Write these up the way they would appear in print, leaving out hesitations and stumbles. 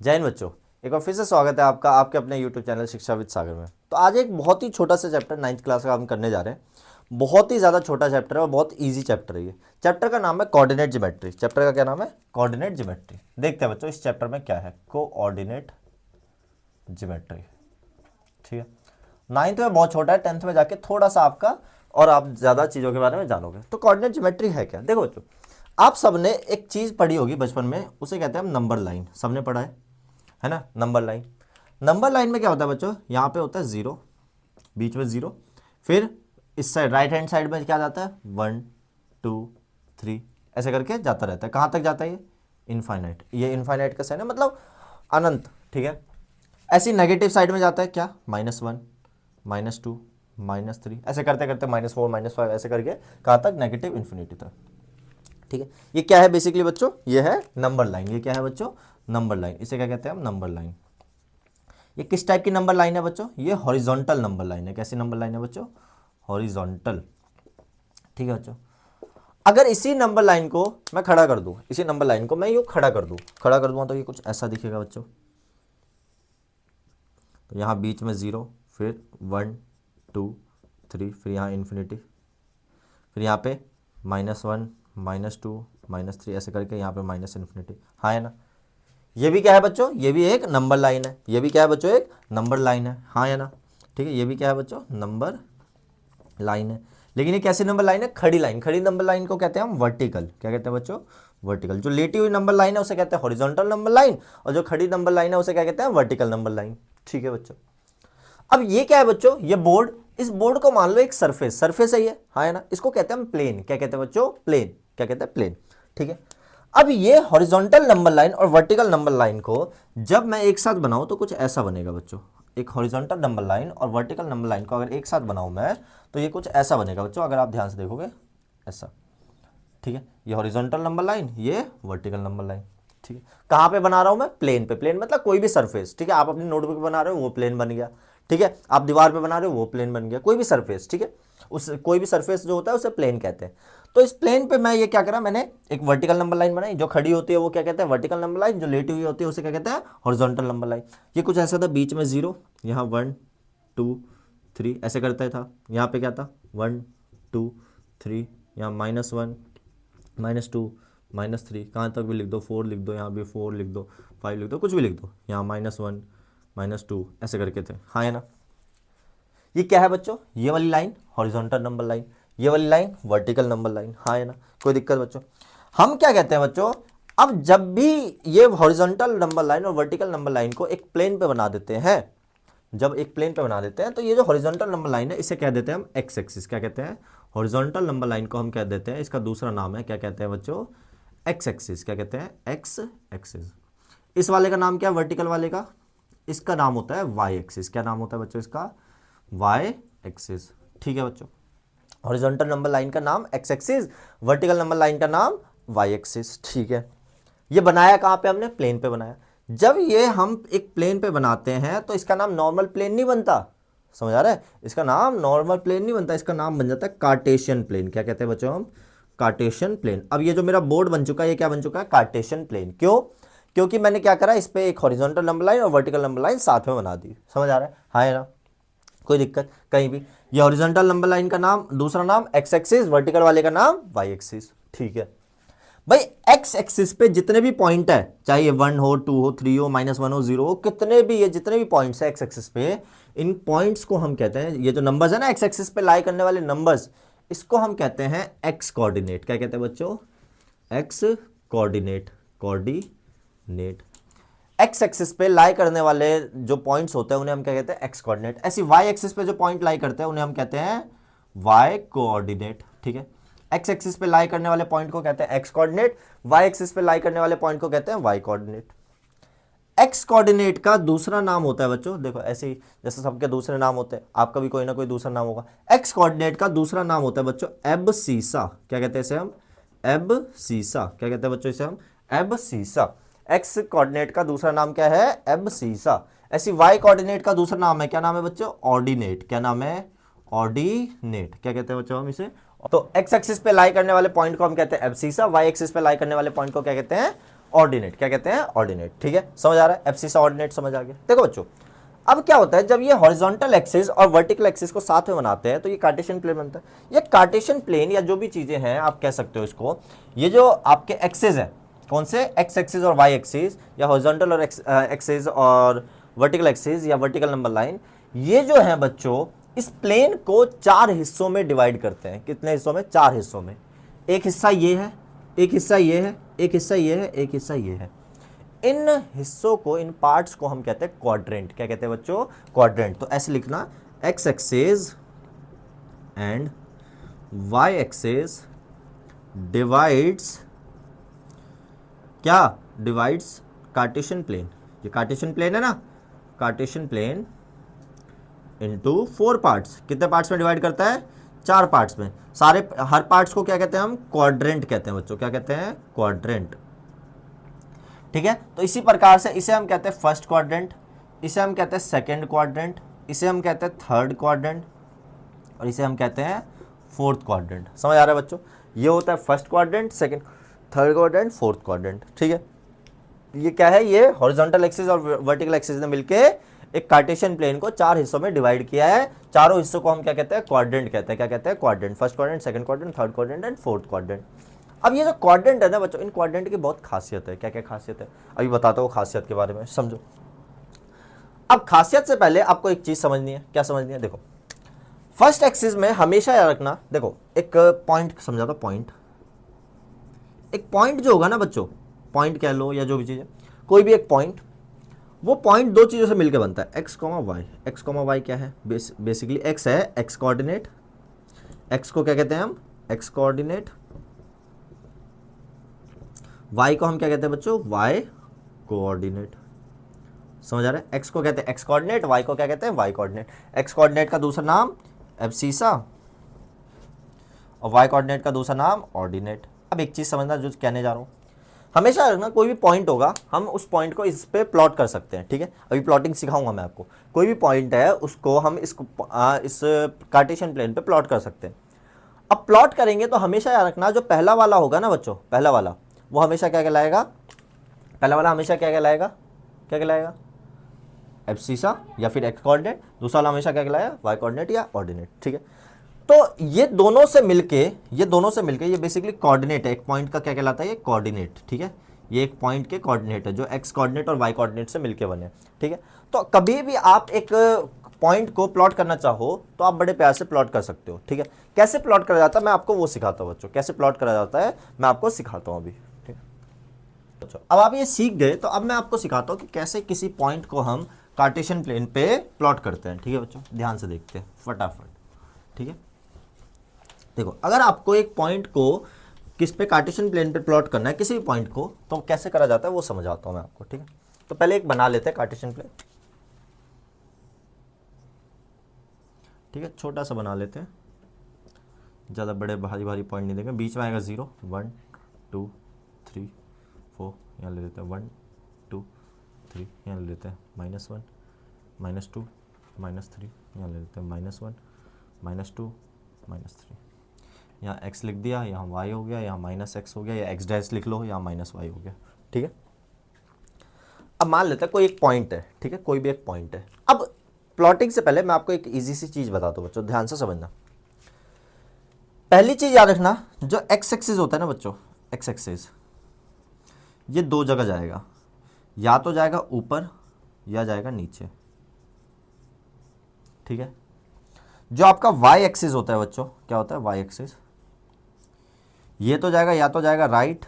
जय हिंद बच्चों, एक बार फिर से स्वागत है आपका आपके अपने YouTube चैनल शिक्षा विद सागर में। तो आज एक बहुत ही छोटा सा चैप्टर 9th क्लास का हम करने जा रहे हैं। बहुत ही ज़्यादा छोटा चैप्टर है और बहुत इजी चैप्टर है ये। चैप्टर का नाम है कोऑर्डिनेट ज्योमेट्री। चैप्टर का क्या नाम है? Coordinate geometry. देखते हैं बच्चों इस चैप्टर में क्या है। कोऑर्डिनेट ज्योमेट्री, ठीक है। 9th में बहुत छोटा है, 10th में जाके थोड़ा सा आपका और आप ज़्यादा चीज़ों के बारे में जानोगे। तो कोऑर्डिनेट ज्योमेट्री है क्या? देखो बच्चों, आप सबने एक चीज़ पढ़ी होगी बचपन में, उसे कहते हैं हम नंबर लाइन। सबने पढ़ा है ना? Number line. नंबर लाइन में क्या होता है बच्चों? यहाँ पे होता है जीरो, बीच में जीरो, फिर इस साइड राइट हैंड साइड में क्या जाता है? 1 2 3 ऐसे करके जाता रहता है। कहाँ तक जाता है ये? इनफाइनाइट। ये इनफाइनाइट का साइन है, मतलब अनंत, ठीक है। ऐसी नेगेटिव साइड में जाता है क्या? -1 -2 -3 ऐसे करते करते -4 -5 ऐसे करके कहाँ तक? नेगेटिव इन्फिनिटी तक, ठीक है। ये क्या है बेसिकली बच्चों? ये है नंबर लाइन। ये क्या है बच्चों? Number line. इसे क्या कहते हैं हम? Number line. ये किस टाइप की नंबर लाइन है बच्चों? ये हॉरिजॉन्टल नंबर लाइन है। कैसी नंबर लाइन है बच्चों? हॉरिजॉन्टल, ठीक है बच्चों। अगर इसी नंबर लाइन को मैं खड़ा कर दूं, इसी नंबर लाइन को मैं यूं खड़ा कर दूं, खड़ा कर दूंगा तो ये कुछ ऐसा दिखेगा बच्चों। तो यहाँ बीच में जीरो, फिर 1 2 3, फिर यहाँ इन्फिनिटी, फिर यहाँ पे -1 -2 -3 ऐसे करके यहाँ पे माइनस इन्फिनिटी। हाँ है ना? ये भी क्या है बच्चों? ये भी एक नंबर लाइन है। ये भी क्या है बच्चों? एक नंबर लाइन है। हाँ या ना? ठीक है, ये भी क्या है बच्चों? नंबर लाइन है। लेकिन ये कैसी नंबर लाइन है? खड़ी लाइन। खड़ी नंबर लाइन को कहते हैं हम वर्टिकल। क्या कहते हैं बच्चों? वर्टिकल। जो लेटी हुई नंबर लाइन है उसे कहते हैं हॉरिजॉन्टल नंबर लाइन, और जो खड़ी नंबर लाइन है उसे क्या कहते हैं? वर्टिकल नंबर लाइन, ठीक है बच्चों। अब ये क्या है बच्चों? ये बोर्ड, इस बोर्ड को मान लो एक सरफेस, सरफेस है ये, हाँ है ना? इसको कहते हैं हम प्लेन। क्या कहते हैं बच्चों? प्लेन। क्या कहते हैं? प्लेन, ठीक है। अब ये हॉरिजॉन्टल नंबर लाइन और वर्टिकल नंबर लाइन को जब मैं एक साथ बनाऊं तो कुछ ऐसा बनेगा बच्चों। एक हॉरिजॉन्टल नंबर लाइन और वर्टिकल नंबर लाइन को अगर एक साथ बनाऊं मैं, तो ये कुछ ऐसा बनेगा बच्चों। अगर आप ध्यान से देखोगे ऐसा, ठीक है। ये हॉरिजॉन्टल नंबर लाइन, ये वर्टिकल नंबर लाइन, ठीक है। कहाँ पे बना रहा हूं मैं? प्लेन पे। प्लेन मतलब कोई भी सरफेस, ठीक है। आप अपनी नोटबुक पे बना रहे हो वो प्लेन बन गया, ठीक है। आप दीवार पे बना रहे हो वो प्लेन बन गया। कोई भी सरफेस, ठीक है। उस कोई भी सरफेस जो होता है उसे प्लेन कहते हैं। तो इस प्लेन पे मैं ये क्या करा, मैंने एक वर्टिकल नंबर लाइन बनाई। जो खड़ी होती है वो क्या कहते हैं? Vertical number line. जो लेटी हुई होती है उसे क्या कहते हैं? Horizontal number line. ये कुछ ऐसा था, बीच में जीरो, यहाँ 1 2 3 ऐसे करता था। यहाँ पे क्या था? 1 2 3, यहाँ -1 -2 -3, कहाँ तक भी लिख दो, 4 लिख दो, यहाँ भी 4 लिख दो, 5 लिख दो, कुछ भी लिख दो। यहाँ -1 -2 ऐसे करके थे, हाँ है ना? ये क्या है बच्चों? ये वाली लाइन हॉरिजॉन्टल नंबर लाइन, ये वाली लाइन वर्टिकल नंबर लाइन, हाँ है ना? कोई दिक्कत बच्चों? हम क्या कहते हैं बच्चों? अब जब भी ये हॉरिजॉन्टल नंबर लाइन और वर्टिकल नंबर लाइन को एक प्लेन पे बना देते हैं, जब एक प्लेन पे बना देते हैं, तो ये जो हॉरिजॉन्टल नंबर लाइन है इसे कह देते हैं हम एक्स एक्सिस। क्या कहते हैं? हॉरिजॉन्टल नंबर लाइन को हम कह देते हैं, इसका दूसरा नाम है, क्या कहते हैं बच्चों? X axis. क्या कहते हैं? X axis. इस वाले का नाम क्या है? वर्टिकल वाले का, इसका नाम होता है वाई एक्सिस। क्या नाम होता है बच्चों इसका? वाई एक्सिस, ठीक है बच्चों। हॉरिजॉन्टल नंबर लाइन का नाम x axis, vertical number line का नाम वाई एक्सिस, ठीक है। ये बनाया कहाँ पे हमने? प्लेन पे बनाया। जब ये हम एक प्लेन पे बनाते हैं तो इसका नाम नॉर्मल प्लेन नहीं बनता, समझ आ रहा है? इसका नाम नॉर्मल प्लेन नहीं बनता, इसका नाम बन जाता है कार्टेशियन प्लेन। क्या कहते हैं बच्चों हम? Cartesian plane. अब ये जो मेरा बोर्ड बन चुका है, ये क्या बन चुका है? Cartesian plane. क्यों? क्योंकि मैंने क्या करा, इस पे एक हॉरिजॉन्टल नंबर लाइन और वर्टिकल नंबर लाइन साथ में बना दी। समझ आ रहा है? हाँ है ना? कोई दिक्कत कहीं भी? ये हॉरिजॉन्टल नंबर लाइन का नाम, दूसरा नाम एक्स एक्सिस, वर्टिकल वाले का नाम वाई एक्सिस, ठीक है भाई। एक्स एक्सिस पे जितने भी पॉइंट है, चाहे ये 1 हो, 2 हो, 3 हो, -1 हो, 0 हो, कितने भी ये जितने भी पॉइंट्स है एक्स एक्सिस पे, इन पॉइंट्स को हम कहते हैं, ये जो नंबर्स है ना एक्स एक्सिस पे लाई करने वाले नंबर्स, इसको हम कहते हैं एक्स कोऑर्डिनेट। क्या कहते हैं बच्चों? X coordinate, coordinate. X axis पे लाई करने वाले जो पॉइंट्स होते हैं उन्हें हम क्या कहते हैं? X coordinate. ऐसी वाई एक्सिस पे जो पॉइंट लाई करते हैं उन्हें हम कहते हैं वाई कोऑर्डिनेट, ठीक है। एक्स एक्सिस पे लाई करने वाले पॉइंट को कहते हैं एक्स कोऑर्डिनेट, वाई एक्सिस पे लाई करने वाले पॉइंट को कहते हैं वाई कोऑर्डिनेट। एक्स कोऑर्डिनेट का दूसरा नाम होता है बच्चों, देखो ऐसे ही जैसे सबके दूसरे नाम होते हैं, आपका भी कोई ना कोई दूसरा नाम होगा। एक्स कोऑर्डिनेट का दूसरा नाम होता है बच्चों एबसीसा। क्या कहते हैं इसे हम? एबसीसा। क्या कहते हैं बच्चों इसे हम? एबसीसा। एक्स कोऑर्डिनेट का दूसरा नाम क्या है? एबसीसा। ऐसी वाई कोऑर्डिनेट का दूसरा नाम है, क्या नाम है बच्चों? ऑर्डिनेट। क्या नाम है? ऑर्डिनेट। क्या कहते हैं बच्चों हम इसे? तो एक्स एक्सिस पे लाई करने वाले पॉइंट को हम कहते हैं एब्सिसा, वाई एक्सिस पे लाई करने वाले पॉइंट को क्या कहते हैं? ऑर्डिनेट, क्या कहते हैं, ऑर्डिनेट। ठीक है, समझ आ रहा है, एब्सिसा ऑर्डिनेट समझ आ गया। देखो बच्चों, अब क्या होता है जब ये हॉरिजॉन्टल एक्सिस और वर्टिकल एक्सिस को साथ में बनाते हैं तो ये कार्टेशियन प्लेन बनता है। ये कार्टेशियन प्लेन या जो भी चीजें हैं आप कह सकते हो इसको, ये जो आपके एक्सिस है, कौन से, एक्स एक्सिस और वाई एक्सिस, या हॉरिजॉन्टल और एक्सिस और वर्टिकल एक्सिस या वर्टिकल नंबर लाइन, ये जो है बच्चों इस प्लेन को 4 हिस्सों में डिवाइड करते हैं। कितने हिस्सों में, 4 हिस्सों में। एक हिस्सा ये है, एक हिस्सा ये है, एक हिस्सा ये है, एक हिस्सा ये है। इन हिस्सों को, इन पार्ट्स को हम कहते हैं क्वाड्रेंट। क्या कहते हैं बच्चों, क्वाड्रेंट। तो ऐसे लिखना, x axis and y axis divides, क्या डिवाइड्स, कार्टेशियन प्लेन। ये कार्टेशियन प्लेन है ना, कार्टेशियन प्लेन इनटू 4 पार्ट्स। कितने पार्ट्स में डिवाइड करता है, 4 पार्ट्स में। सारे, हर पार्ट्स को क्या कहते हैं हम, क्वाड्रेंट कहते हैं बच्चों। क्या कहते हैं, क्वाड्रेंट। ठीक है, तो इसी प्रकार से इसे हम कहते हैं फर्स्ट क्वाड्रेंट, इसे हम कहते हैं सेकंड क्वाड्रेंट, इसे हम कहते हैं थर्ड क्वाड्रेंट, और इसे हम कहते हैं फोर्थ क्वाड्रेंट। समझ आ रहा है बच्चों, ये होता है first quadrant, second, third quadrant, fourth quadrant. ठीक है, ये क्या है, ये हॉरिजॉन्टल एक्सिस और वर्टिकल एक्सिस ने मिलके एक कार्टेशियन प्लेन को 4 हिस्सों में डिवाइड किया है। चारों हिस्सों को हम क्या कहते हैं, क्वाड्रेंट कहते हैं। क्या कहते हैं, quadrant. First quadrant, second quadrant, third quadrant and fourth quadrant. अब ये जो क्वाड्रेंट है ना बच्चों, इन क्वाड्रेंट की बहुत खासियत है। क्या क्या खासियत है, अभी बताता हूँ खासियत के बारे में, समझो। अब खासियत से पहले आपको एक चीज समझनी है। क्या समझनी है, देखो फर्स्ट एक्सिस में हमेशा याद रखना, देखो एक पॉइंट समझा था, पॉइंट, एक पॉइंट जो होगा ना बच्चों, पॉइंट कह लो या जो भी चीज है, कोई भी एक पॉइंट, वो पॉइंट 2 चीजों से मिलकर बनता है, x comma y. X comma y क्या है, बेसिकली एक्स है एक्स कोऑर्डिनेट, एक्स को क्या कहते हैं हम, एक्स कोऑर्डिनेट। वाई को हम क्या कहते हैं बच्चों, वाई कोऑर्डिनेट। समझ आ रहा है, एक्स को कहते हैं एक्स कोऑर्डिनेट, वाई को क्या कहते हैं, वाई कोऑर्डिनेट। एक्स कोऑर्डिनेट का दूसरा नाम एब्सिसा और वाई कोऑर्डिनेट का दूसरा नाम ऑर्डिनेट। अब एक चीज समझना जो कहने जा रहा हूं, हमेशा रखना, कोई भी पॉइंट होगा हम उस पॉइंट को इस पे प्लॉट कर सकते हैं। ठीक है, अभी प्लॉटिंग सिखाऊंगा मैं आपको। कोई भी पॉइंट है उसको हम इस कार्टेशियन प्लेन पे प्लॉट कर सकते हैं। अब प्लॉट करेंगे तो हमेशा याद रखना, जो पहला वाला होगा ना बच्चों, पहला वाला वो हमेशा क्या कहलाएगा, पहला वाला हमेशा क्या कहलाएगा, क्या कहलाएगा, एब्सिसा या फिर एक्स कोऑर्डिनेट। दूसरा वाला हमेशा क्या कहलाएगा, वाई कोऑर्डिनेट या ऑर्डिनेट। ठीक है, तो ये दोनों से मिलके, ये बेसिकली कोऑर्डिनेट है। एक पॉइंट का क्या कहलाता है, ये कोऑर्डिनेट। ठीक है, ये एक पॉइंट के कोऑर्डिनेट है जो एक्स कोऑर्डिनेट और वाई कोऑर्डिनेट से मिलके बने। ठीक है, तो कभी भी आप एक पॉइंट को प्लॉट करना चाहो तो आप बड़े प्यार से प्लॉट कर सकते हो। ठीक है, कैसे प्लॉट करा जाता है मैं आपको वो सिखाता हूँ बच्चों, कैसे प्लॉट करा जाता है मैं आपको सिखाता हूँ अभी। ठीक है, अब आप ये सीख गए तो अब मैं आपको सिखाता हूँ कि कैसे किसी पॉइंट को हम कार्टेशियन प्लेन पे प्लॉट करते हैं। ठीक है बच्चों, ध्यान से देखते हैं फटाफट। ठीक है, देखो अगर आपको एक पॉइंट को किस पे, कार्टेशियन प्लेन पे प्लॉट करना है किसी भी पॉइंट को, तो कैसे करा जाता है वो समझाता हूं मैं आपको। ठीक है, तो पहले एक बना लेते हैं कार्टेशियन प्लेन। ठीक है, छोटा सा बना लेते हैं, ज़्यादा बड़े भारी भारी पॉइंट नहीं देंगे। बीच में आएगा 0 1 2 3 4, यहाँ ले लेते हैं 1 2 3, यहाँ ले लेते हैं -1 -2 -3, यहाँ ले लेते हैं -1 -2 -3। यहाँ x लिख दिया, यहाँ y हो गया, यहाँ -x हो गया, या x डैश लिख लो, यहाँ -y हो गया। ठीक है, अब मान लेते हैं कोई एक पॉइंट है। ठीक है, कोई भी एक पॉइंट है। अब प्लॉटिंग से पहले मैं आपको एक इजी सी चीज़ बताता हूँ बच्चों, ध्यान से समझना। पहली चीज़ याद रखना, जो x एक्सिस होता है ना बच्चों, x एक्सिस ये 2 जगह जाएगा, या तो जाएगा ऊपर या जाएगा नीचे। ठीक है, जो आपका y एक्सिस होता है बच्चों, क्या होता है y एक्सिस, ये तो जाएगा, या तो जाएगा राइट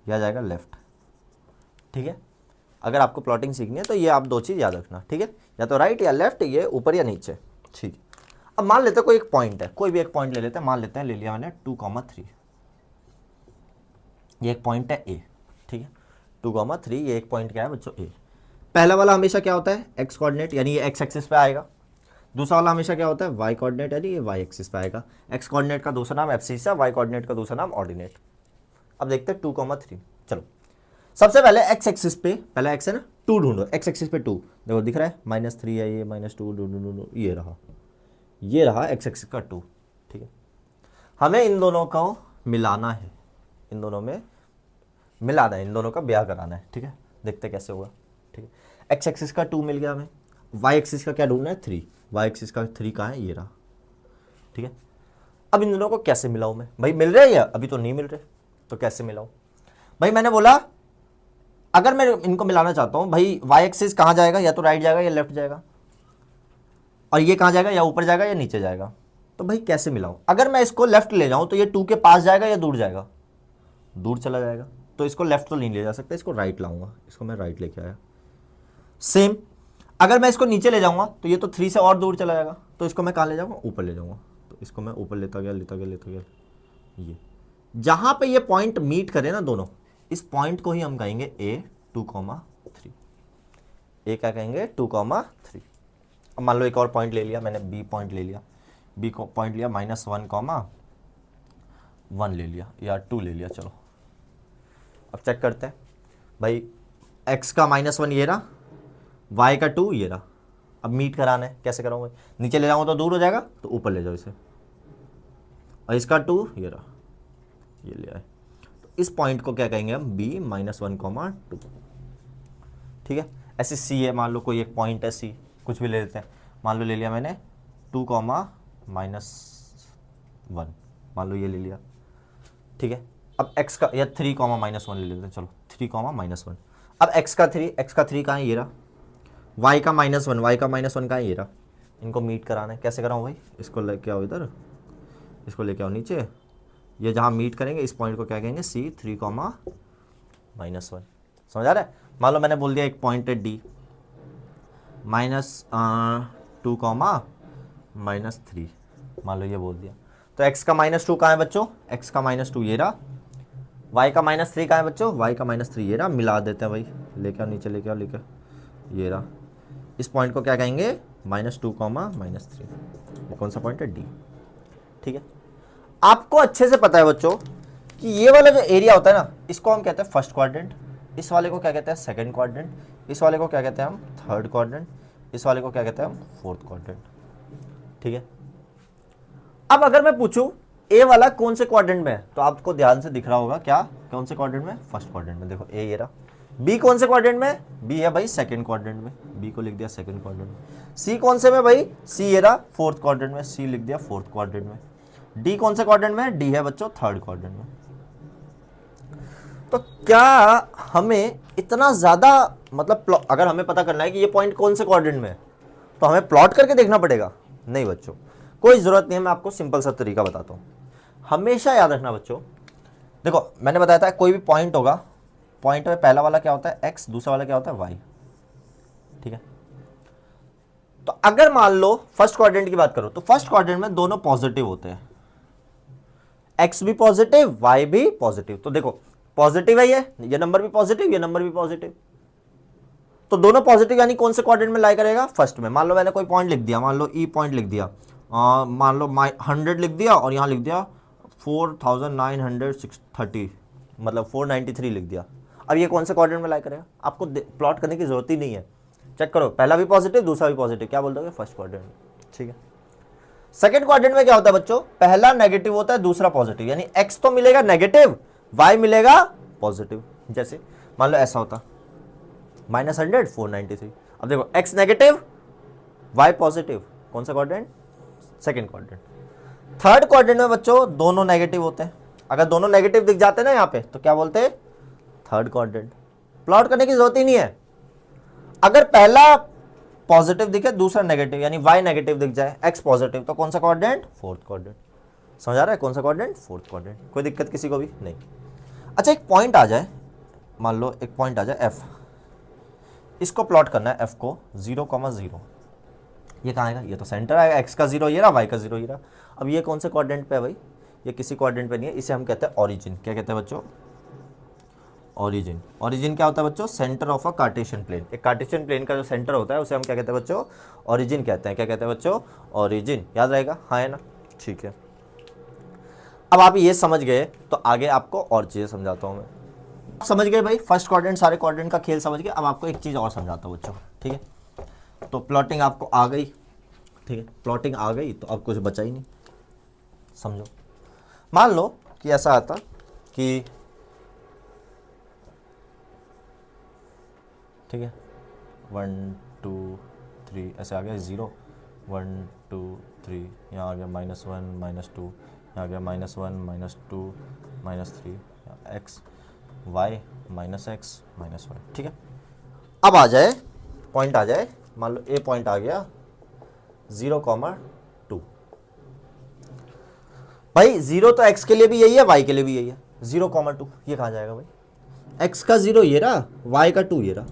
या जाएगा लेफ्ट। ठीक है, अगर आपको प्लॉटिंग सीखनी है तो ये आप 2 चीज़ याद रखना। ठीक है, या तो राइट या लेफ्ट, ये ऊपर या नीचे। ठीक, अब मान लेते हैं कोई एक पॉइंट है, कोई भी एक पॉइंट ले लेते हैं, मान लेते हैं, ले लिया मैंने 2,3, ये एक पॉइंट है ए। ठीक है, 2,3 ये एक पॉइंट क्या है बच्चों, ए। पहला वाला हमेशा क्या होता है, एक्स कोऑर्डिनेट, यानी ये एक्स एक्सिस पे आएगा। दूसरा वाला हमेशा क्या होता है, वाई कोऑर्डिनेट, यानी ये वाई एक्सिस पे आएगा। एक्स कोऑर्डिनेट का दूसरा नाम एब्सिसा, वाई कोऑर्डिनेट का दूसरा नाम ऑर्डिनेट। अब देखते हैं 2,3। चलो सबसे पहले एक्स एक्सिस पे, पहला एक्स है ना, 2 ढूंढो। एक्स एक्सिस पे 2 देखो दिख रहा है, -3 है, ये -2 ये रहा एक्स एक्सिस का 2। ठीक है, हमें इन दोनों को मिलाना है, इन दोनों में मिलाना है, इन दोनों का ब्याह कराना है, ठीक है। देखते कैसे होगा, ठीक है। एक्स एक्सिस का 2 मिल गया हमें, वाई एक्सिस का क्या ढूंढना है 3, वाई एक्सिस का 3 कहाँ है, ये रहा, ठीक है। अब इन दोनों को कैसे मिलाऊं मैं, भाई मिल रहे हैं या अभी तो नहीं मिल रहे, तो कैसे मिलाऊं भाई। मैंने बोला अगर मैं इनको मिलाना चाहता हूं भाई, वाई एक्सिस कहाँ जाएगा, या तो राइट जाएगा या लेफ्ट जाएगा, और ये कहाँ जाएगा, या ऊपर जाएगा या नीचे जाएगा। तो भाई कैसे मिलाऊं, अगर मैं इसको लेफ्ट ले जाऊं तो ये 2 के पास जाएगा या दूर जाएगा, दूर चला जाएगा, तो इसको लेफ्ट तो नहीं ले जा सकता, इसको राइट लाऊंगा, इसको मैं राइट लेके आया। सेम अगर मैं इसको नीचे ले जाऊंगा तो ये तो 3 से और दूर चला जाएगा, तो इसको मैं कहाँ ले जाऊंगा, ऊपर ले जाऊंगा, तो इसको मैं ऊपर लेता गया लेता गया लेता गया, ये जहां पे ये पॉइंट मीट करे ना दोनों, इस पॉइंट को ही हम कहेंगे ए 2,3, ए क्या कहेंगे 2,3। अब मान लो एक और पॉइंट ले लिया मैंने, बी पॉइंट ले लिया, बी को पॉइंट लिया -1,1 ले लिया या 2 ले लिया, चलो अब चेक करते हैं भाई। x का -1 ये रहा, y का 2 ये रहा, अब मीट कराना है, कैसे कराऊंगा, नीचे ले जाऊंगा तो दूर हो जाएगा, तो ऊपर ले जाओ इसे, और इसका 2 ये रहा, ये ले आए, तो इस पॉइंट को क्या कहेंगे हम, b -1,2, ठीक है। ऐसे c है, मान लो कोई एक पॉइंट है c, कुछ भी ले लेते हैं, मान लो ले लिया मैंने 2,-1, मान लो ये ले लिया, ठीक है। अब x का या 3,-1 ले लेते हैं, चलो 3,-1। अब x का 3 कहाँ है, ये रहा, y का -1 कहाँ है, ये रहा, इनको मीट कराना है, कैसे कराऊँ भाई, इसको लेके आओ इधर, इसको लेके आओ नीचे, ये जहाँ मीट करेंगे इस पॉइंट को क्या कहेंगे, c 3,-1, समझ आ रहा है। मान लो मैंने बोल दिया एक पॉइंट है d -2,-3, मान लो ये बोल दिया, तो x का -2 कहाँ है बच्चों, x का -2 ये रहा, y का -3 कहाँ है बच्चों, y का -3 ये रहा, मिला देते हैं भाई, लेके आओ नीचे, लेके आओ ये रहा, इस पॉइंट को क्या कहेंगे -2,-3, ये कौन सा पॉइंट है, d, ठीक है। आपको अच्छे से पता है बच्चों कि ये वाला जो एरिया होता है ना, इसको हम कहते हैं फर्स्ट क्वाड्रेंट, इस वाले को क्या कहते हैं सेकंड क्वाड्रेंट, इस वाले को क्या कहते हैं हम थर्ड क्वाड्रेंट, इस वाले को क्या कहते हैं हम फोर्थ क्वाड्रेंट, ठीक है। अब अगर मैं पूछूं ए वाला कौन से क्वाड्रेंट में है, तो आपको ध्यान से दिख रहा होगा, क्या कौन से क्वाड्रेंट में, फर्स्ट क्वाड्रेंट में, देखो ए ये रहा। बी कौन से क्वाड्रेंट में, बी है भाई सेकंड क्वाड्रेंट में, बी को लिख दिया सेकंड क्वाड्रेंट में। सी कौन से में भाई, सी ये रहा फोर्थ क्वाड्रेंट में, सी लिख दिया फोर्थ क्वाड्रेंट में। डी कौन से क्वाड्रेंट में, डी है बच्चों थर्ड क्वाड्रेंट में। तो क्या हमें इतना ज्यादा मतलब अगर हमें पता करना है कि ये पॉइंट कौन से क्वाड्रेंट में है, तो हमें प्लॉट करके देखना पड़ेगा, नहीं बच्चों, कोई जरूरत नहीं है। मैं आपको सिंपल सा तरीका बताता हूँ, हमेशा याद रखना बच्चों। देखो मैंने बताया था कोई भी पॉइंट होगा, पॉइंट में पहला वाला क्या होता है x, दूसरा वाला क्या होता है y, ठीक है। तो अगर मान लो फर्स्ट क्वाड्रेंट की बात करो, तो फर्स्ट क्वाड्रेंट में दोनों पॉजिटिव होते हैं, x भी पॉजिटिव y भी पॉजिटिव। तो देखो पॉजिटिव है ये नंबर भी पॉजिटिव, ये नंबर भी पॉजिटिव, तो दोनों पॉजिटिव, यानी कौन से क्वाड्रेंट में लाई करेगा, फर्स्ट में। मान लो मैंने कोई पॉइंट लिख दिया, मान लो ई पॉइंट लिख दिया, मान लो 100 लिख दिया, और यहाँ लिख दिया 4,930, मतलब 493 लिख दिया। अब ये कौन से क्वाड्रेंट में लाई करेगा, आपको प्लॉट करने की जरूरत ही नहीं है, चेक करो, पहला भी पॉजिटिव दूसरा भी पॉजिटिव, क्या बोल दोगे, फर्स्ट क्वाड्रेंट, ठीक है। सेकंड क्वाड्रेंट में क्या होता है बच्चों, पहला नेगेटिव होता है दूसरा पॉजिटिव, यानी x तो मिलेगा नेगेटिव, y मिलेगा पॉजिटिव। जैसे मान लो ऐसा होता -100 493, अब देखो x नेगेटिव y पॉजिटिव, कौन सा quadrant, second quadrant. Third quadrant में बच्चों दोनों नेगेटिव होते हैं, अगर दोनों नेगेटिव दिख जाते हैं ना यहाँ पे, तो क्या बोलते हैं, थर्ड क्वाड्रेंट। प्लॉट करने की जरूरत ही नहीं है, अगर पहला पॉजिटिव दिखे दूसरा नेगेटिव, यानी y नेगेटिव दिख जाए x पॉजिटिव, तो कौन सा क्वाड्रेंट, फोर्थ क्वाड्रेंट। समझ आ रहा है, कौन सा क्वाड्रेंट, फोर्थ क्वाड्रेंट। कोई दिक्कत किसी को भी नहीं। अच्छा एक पॉइंट आ जाए, मान लो एक पॉइंट आ जाए f, इसको प्लॉट करना है f को 0,0, ये कहाँ आएगा, ये तो सेंटर आएगा, x का 0 ये रहा, y का 0 ये रहा। अब ये कौन से क्वाड्रेंट पे है भाई, ये किसी क्वाड्रेंट पे नहीं है, इसे हम कहते हैं ऑरिजिन। क्या कहते हैं बच्चों, ऑरिजिन। ऑरिजिन क्या होता है बच्चों, centre of a Cartesian plane. एक कार्टेशियन प्लेन का जो सेंटर होता है उसे हम क्या कहते हैं बच्चों, ऑरिजिन कहते हैं। क्या कहते हैं बच्चों, ऑरिजिन। याद रहेगा, हाँ है ना, ठीक है। अब आप ये समझ गए तो आगे आपको और चीजें समझाता हूँ मैं। समझ गए भाई, फर्स्ट क्वाड्रेंट सारे क्वाड्रेंट का खेल समझ गए। अब आपको एक चीज और समझाता हूँ बच्चों, ठीक है। तो प्लॉटिंग आपको आ गई, ठीक है, प्लॉटिंग आ गई तो अब कुछ बचा ही नहीं। समझो, मान लो कि ऐसा आता कि ठीक है, 1 2 3 ऐसे आ गया 0, 1 2 3, यहाँ आ गया -1 -2, यहाँ आ गया -1 -2 -3, एक्स वाई -x -y। ठीक है, अब आ जाए पॉइंट, आ जाए मान लो ए पॉइंट आ गया 0,2। भाई 0 तो x के लिए भी यही है, y के लिए भी यही है, 0,2 ये कहाँ जाएगा भाई, x का 0 ये रहा, y का 2 ये रहा।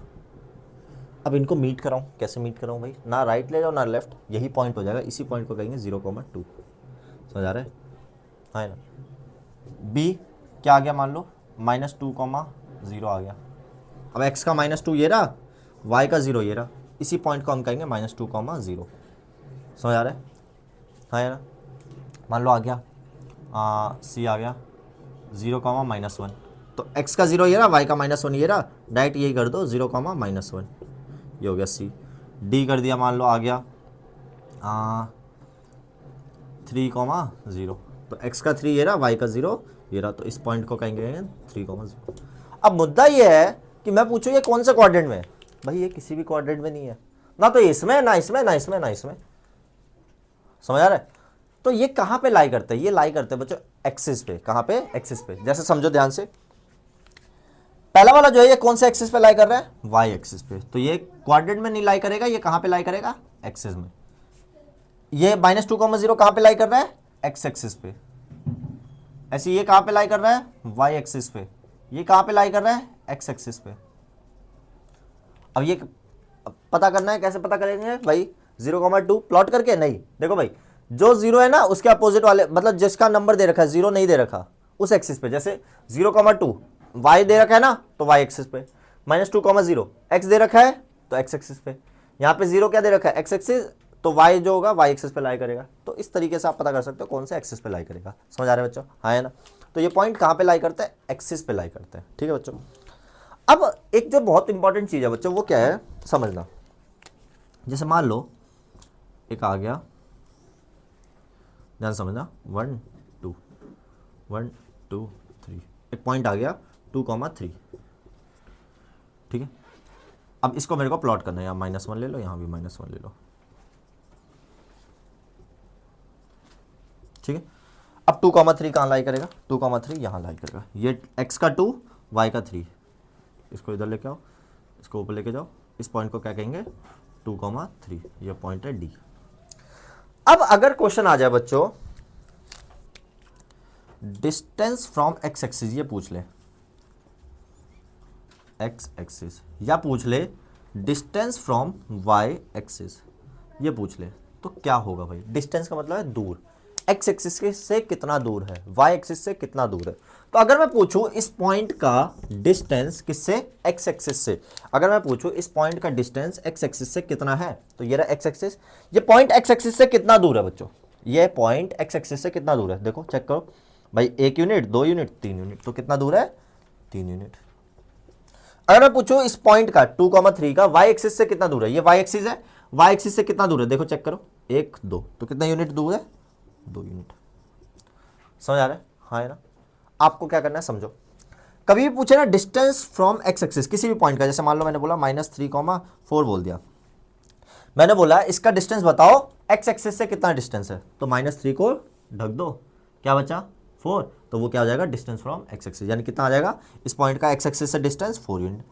अब इनको मीट कराऊं, कैसे मीट कराऊं भाई, ना राइट ले जाओ ना लेफ्ट, यही पॉइंट हो जाएगा, इसी पॉइंट को कहेंगे 0,2। समझ आ रहा है, हाँ ना। b क्या आ गया, मान लो -2,0 आ गया। अब x का -2 ये रहा, y का 0 ये रहा, इसी पॉइंट को हम कहेंगे -2,0। समझ आ रहा है, हाँ ना। मान लो आ गया c आ गया 0,-1, तो x का 0 ये रहा, y का -1 ये रहा, डायरेक्ट यही कर दो 0,-1, ये हो गया c। d कर दिया, मान लो आ गया 3,0, तो x का 3 ये रहा, y का 0 ये रहा, तो इस पॉइंट को कहेंगे 3,0। अब मुद्दा ये है कि मैं पूछूं ये कौन से क्वाड्रेंट में है, भाई ये किसी भी क्वाड्रेंट में नहीं है, ना तो इसमें ना इसमें ना इसमें ना इसमें। समझ आ रहा है, तो ये कहाँ पे लाई करते हैं, ये लाई करते हैं बच्चों एक्सिस पे। कहाँ पे, एक्सिस पे। जैसे समझो ध्यान से, पहला वाला जो है ये कौन से एक्सिस पे लाई कर रहा है, वाई एक्सिस पे, तो ये क्वाड्रेंट में नहीं लाई करेगा, ये कहाँ पे लाई करेगा, एक्सिस में। ये -2,0 कहाँ पे लाई कर रहा है, एक्स एक्सिस पे। ऐसे ये कहाँ पे लाई कर रहा है, वाई एक्सिस पे। ये कहाँ पे लाई कर रहा है, एक्स एक्सिस पे। अब ये पता करना है, कैसे पता करेंगे भाई, 0,2 प्लॉट करके नहीं। देखो भाई, जो 0 है ना उसके अपोजिट वाले, मतलब जिसका नंबर दे रखा है 0 नहीं दे रखा, उस एक्सिस पे। जैसे 0,2 वाई दे रखा है ना, तो वाई एक्सिस पे। -2,0 एक्स दे रखा है, तो एक्स एक्सिस पे। यहाँ पे 0 क्या दे रखा है, एक्स एक्सिस, तो वाई जो होगा वाई एक्सिस पे लाई करेगा। तो इस तरीके से आप पता कर सकते हो कौन से एक्सिस पे लाई करेगा। समझ आ रहा है बच्चों, हाँ है ना। तो ये पॉइंट कहाँ पे लाई करते हैं, एक्सिस पे लाई करते हैं। ठीक है बच्चों, अब एक जो बहुत इंपॉर्टेंट चीज़ है बच्चों, वो क्या है समझना। जैसे मान लो एक आ गया, ध्यान समझना, 1 2 1 2 3, एक पॉइंट आ गया 2,3। ठीक है, अब इसको मेरे को प्लॉट करना है, यहाँ -1 ले लो, यहाँ भी -1 ले लो। ठीक है, अब 2,3 कहाँ लाई करेगा, 2,3 यहाँ लाई करेगा। ये x का 2 y का 3, इसको इधर लेके आओ, इसको ऊपर लेके जाओ, इस पॉइंट को क्या कहेंगे, 2,3, ये पॉइंट है D। अब अगर क्वेश्चन आ जाए बच्चों डिस्टेंस फ्रॉम x एक्सिस, ये पूछ ले x एक्सिस, या पूछ ले डिस्टेंस फ्रॉम y एक्सिस, ये पूछ ले, तो क्या होगा भाई। डिस्टेंस का मतलब है दूर, x एक्सिस से कितना दूर है, y एक्सिस से कितना दूर है। तो अगर मैं पूछूं इस पॉइंट का डिस्टेंस किससे, x एक्सिस से, अगर मैं पूछूं इस पॉइंट का डिस्टेंस x एक्सिस से कितना है, तो ये रहा x एक्सिस। ये पॉइंट x एक्सिस से कितना दूर है बच्चों, ये पॉइंट x एक्सिस से कितना दूर है, देखो चेक करो भाई, 1 यूनिट 2 यूनिट 3 यूनिट, तो कितना दूर है, 3 यूनिट। अगर मैं पूछूं इस पॉइंट का 2,3 का y एक्सिस से कितना दूर है, ये y एक्सिस है, y एक्सिस से कितना दूर है, देखो चेक करो 1 2, तो कितना यूनिट दूर है, 2 यूनिट। समझ आ रहा है, हाँ है ना। आपको क्या करना है समझो, कभी भी पूछे ना डिस्टेंस फ्रॉम x एक्सिस किसी भी पॉइंट का, जैसे मान लो मैंने बोला -3,4 बोल दिया, मैंने बोला इसका डिस्टेंस बताओ x एक्सिस से कितना डिस्टेंस है, तो -3 को ढक दो, क्या बचा 4, तो वो क्या हो जाएगा डिस्टेंस फ्रॉम x एक्सिस, यानी कितना आ जाएगा इस पॉइंट का x एक्सिस से डिस्टेंस 4 यूनिट।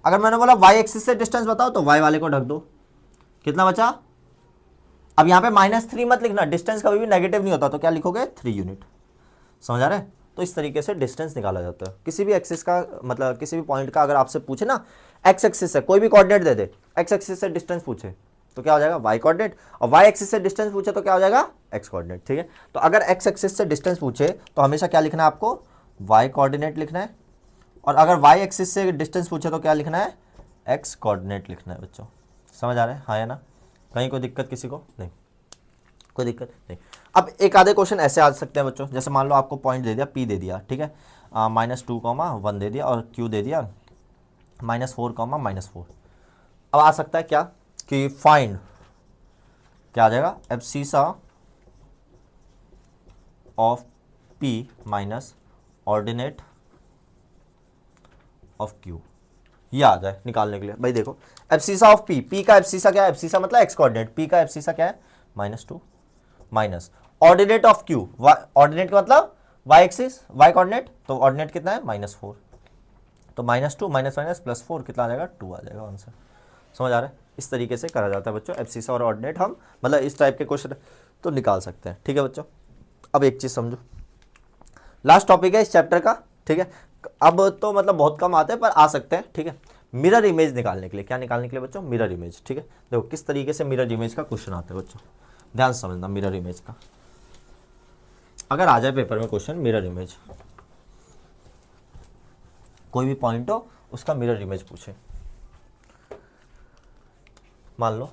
अगर मैंने बोला y एक्सिस से डिस्टेंस बताओ, तो y वाले को ढक दो, कितना बचा। अब यहाँ पे -3 मत लिखना, डिस्टेंस कभी भी नेगेटिव नहीं होता, तो क्या लिखोगे 3 यूनिट। समझ आ रहा है, तो इस तरीके से डिस्टेंस निकाला जाता है किसी भी एक्सिस का, मतलब किसी भी पॉइंट का। अगर आपसे पूछे ना x एक्सिस से कोई भी कोऑर्डिनेट दे दे, x एक्सिस से डिस्टेंस पूछे तो क्या हो जाएगा y कोऑर्डिनेट, और y एक्सिस से डिस्टेंस पूछे तो क्या हो जाएगा x कोऑर्डिनेट। ठीक है, तो अगर x एक्सिस से डिस्टेंस पूछे तो हमेशा क्या लिखना है आपको, y कोऑर्डिनेट लिखना है, और अगर y एक्सिस से डिस्टेंस पूछे तो क्या लिखना है, x कोऑर्डिनेट लिखना है बच्चों। समझ आ रहा है, हाँ है ना, कहीं कोई दिक्कत किसी को नहीं, कोई दिक्कत नहीं। अब एक आधे क्वेश्चन ऐसे आ सकते हैं बच्चों, जैसे मान लो आपको पॉइंट दे दिया P दे दिया, ठीक है, -2,1 दे दिया, और Q दे दिया -4, -4। अब आ सकता है क्या कि फाइंड, क्या आ जाएगा, abscissa of P minus ordinate of Q। ये आ जाए निकालने के लिए। भाई देखो एब्सिसा ऑफ पी, पी का एब्सिसा क्या है, एब्सिसा मतलब एक्स कोऑर्डिनेट, पी का एब्सिसा क्या है -2 minus ordinate of Q, ordinate का मतलब वाई एक्सिस वाई कोऑर्डिनेट, तो ऑर्डिनेट कितना है -4, तो -2 माइनस माइनस +4 कितना आ जाएगा 2 आ जाएगा आंसर। समझ आ रहा है, इस तरीके से करा जाता है बच्चों एब्सिसा और ऑर्डिनेट, हम मतलब इस टाइप के क्वेश्चन तो निकाल सकते हैं। ठीक है बच्चों, अब एक चीज़ समझो, लास्ट टॉपिक है इस चैप्टर का। ठीक है, अब तो मतलब बहुत कम आते हैं पर आ सकते हैं। ठीक है, मिरर इमेज निकालने के लिए, क्या निकालने के लिए बच्चों, मिरर इमेज। ठीक है, देखो किस तरीके से मिरर इमेज का क्वेश्चन आता है बच्चों, ध्यान से समझना मिरर इमेज का। अगर आ जाए पेपर में क्वेश्चन मिरर इमेज, कोई भी पॉइंट हो उसका मिरर इमेज पूछे, मान लो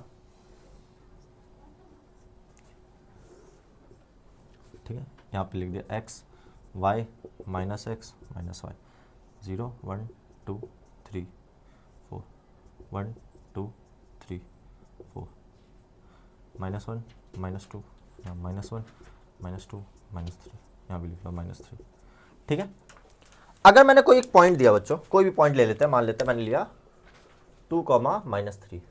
ठीक है, यहाँ पे लिख दिया x y -x -y 0 1 2 3 4 1 2 3 4 -1 -2 यहाँ -1 -2 -3 यहाँ भी लिख लो -3। ठीक है, अगर मैंने कोई एक पॉइंट दिया बच्चों, कोई भी पॉइंट ले लेते हैं, मान लेते हैं मैंने लिया 2, -3।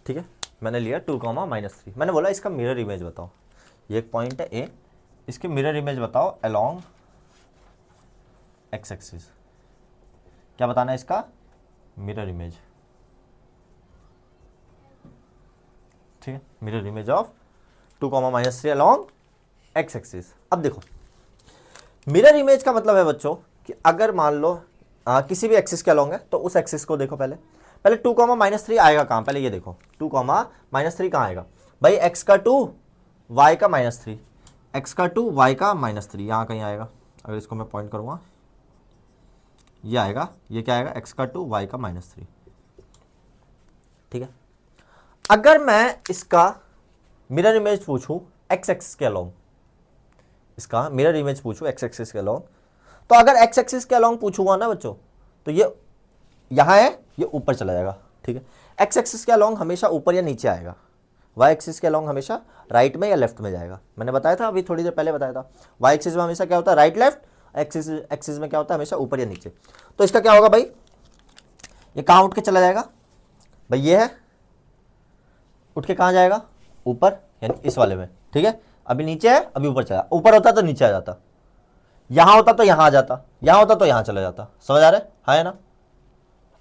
ठीक है, मैंने लिया 2, -3, मैंने बोला इसका मिरर इमेज बताओ। ये एक पॉइंट है ए, इसकी मिरर इमेज बताओ अलोंग एक्स एक्सिस। क्या बताना है इसका मिरर इमेज। ठीक है, mirror image of 2, -3 along x axis. अब देखो मिरर इमेज का मतलब है बच्चों कि अगर मान लो किसी भी एक्सिस के अलोंग है तो उस एक्सिस को देखो, पहले 2, -3 आएगा कहाँ, पहले ये देखो 2, -3 कहाँ आएगा भाई, एक्स का 2 वाई का -3, एक्स का 2 वाई का -3 यहाँ कहीं आएगा। अगर इसको मैं पॉइंट करूँगा ये आएगा, ये क्या आएगा एक्स का 2 वाई का -3। ठीक है, अगर मैं इसका मिरर इमेज पूछूं एक्स एक्सिस के अलोंग, इसका मिरर इमेज पूछूं एक्स एक्सिस के अलोंग, तो अगर एक्स एक्सिस के अलोंग पूछूंगा ना बच्चों तो ये यहाँ है, ये ऊपर चला जाएगा। ठीक है, एक्स एक्सिस के अलोंग हमेशा ऊपर या नीचे आएगा, वाई एक्सिस के अलोंग हमेशा राइट में या लेफ्ट में जाएगा। मैंने बताया था अभी थोड़ी देर पहले बताया था, वाई एक्सिस में हमेशा क्या होता है राइट लेफ्ट, एक्सिस में क्या होता है हमेशा ऊपर या नीचे। तो इसका क्या होगा भाई, ये कहाँ उठ के चला जाएगा भाई, ये है उठ के कहाँ जाएगा ऊपर, यानी इस वाले में। ठीक है, अभी नीचे है अभी ऊपर चला, ऊपर होता तो नीचे आ जाता, यहाँ होता तो यहाँ आ जाता, यहाँ होता तो यहाँ चला जाता। समझ आ रहा है ना।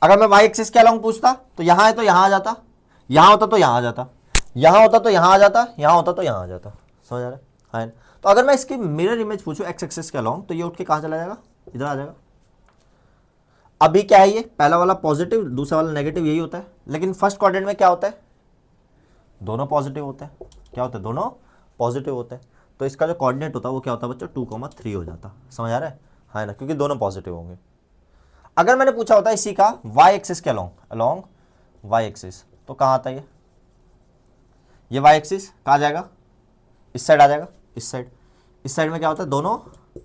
अगर मैं वाई एक्सिस के अलोंग पूछता तो यहाँ है तो यहाँ आ जाता, यहाँ होता तो यहाँ आ जाता, यहाँ होता तो यहाँ आ जाता, यहाँ होता तो यहाँ आ जाता। समझ आ रहा है ना। तो अगर मैं इसकी मिरर इमेज पूछूं एक्स एक्सिस के अलोंग तो ये उठ के कहाँ चला जाएगा, इधर आ जाएगा। अभी क्या है, ये पहला वाला पॉजिटिव दूसरा वाला नेगेटिव, यही होता है। लेकिन फर्स्ट क्वाड्रेंट में क्या होता है, दोनों पॉजिटिव होते हैं। क्या होता है, दोनों पॉजिटिव होते हैं। तो इसका जो कोऑर्डिनेट होता है वो क्या होता है बच्चों 2, 3 हो जाता। समझ आ रहा है ना, क्योंकि दोनों पॉजिटिव होंगे। अगर मैंने पूछा होता इसी का वाई एक्सिस के अलोंग वाई एक्सिस, तो कहाँ आता है ये वाई एक्सिस कहाँ जाएगा, इस साइड आ जाएगा, इस साइड में क्या होता है दोनों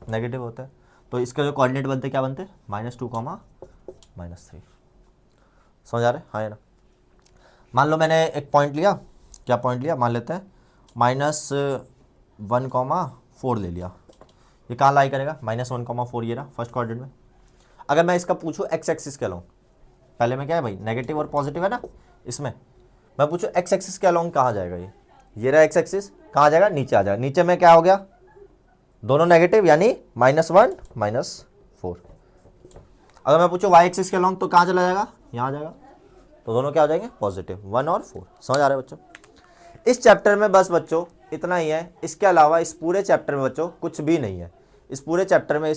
नेगेटिव होता है। तो इसके जो कोऑर्डिनेट बनते क्या बनते -2, -3। समझ आ रहा है ना। मान लो मैंने एक पॉइंट लिया, क्या पॉइंट लिया, मान लेते हैं -1, 4 ले लिया। ये कहाँ लाई करेगा -1, 4 ये रहा फर्स्ट क्वाड्रेंट में। अगर मैं इसका पूछूं एक्स एक्सिस के अलोंग, पहले में क्या है भाई नेगेटिव और पॉजिटिव है ना, इसमें मैं पूछूं एक्स एक्सिस के अलोंग कहाँ जाएगा, ये रहा एक्स एक्सिस, कहाँ जाएगा नीचे आ जाएगा। नीचे में क्या हो गया दोनों नेगेटिव यानी -1, -4। अगर मैं पूछूं वाई एक्सिस के अलोंग तो कहाँ चला जाएगा, यहाँ आ जाएगा। तो दोनों क्या हो जाएंगे पॉजिटिव 1 और 4। समझ आ रहा है बच्चों। इस चैप्टर में बस बच्चों इतना ही है, इसके अलावा इस पूरे चैप्टर में बच्चों कुछ भी नहीं है। इस पूरे चैप्टर में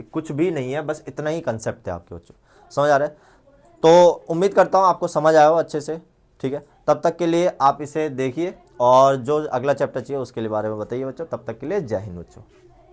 कुछ भी नहीं है, बस इतना ही कंसेप्ट है आपके बच्चों। समझ आ रहा है। तो उम्मीद करता हूँ आपको समझ आया हो अच्छे से। ठीक है, तब तक के लिए आप इसे देखिए और जो अगला चैप्टर चाहिए उसके लिए बारे में बताइए बच्चों। तब तक के लिए जय हिंद बच्चों।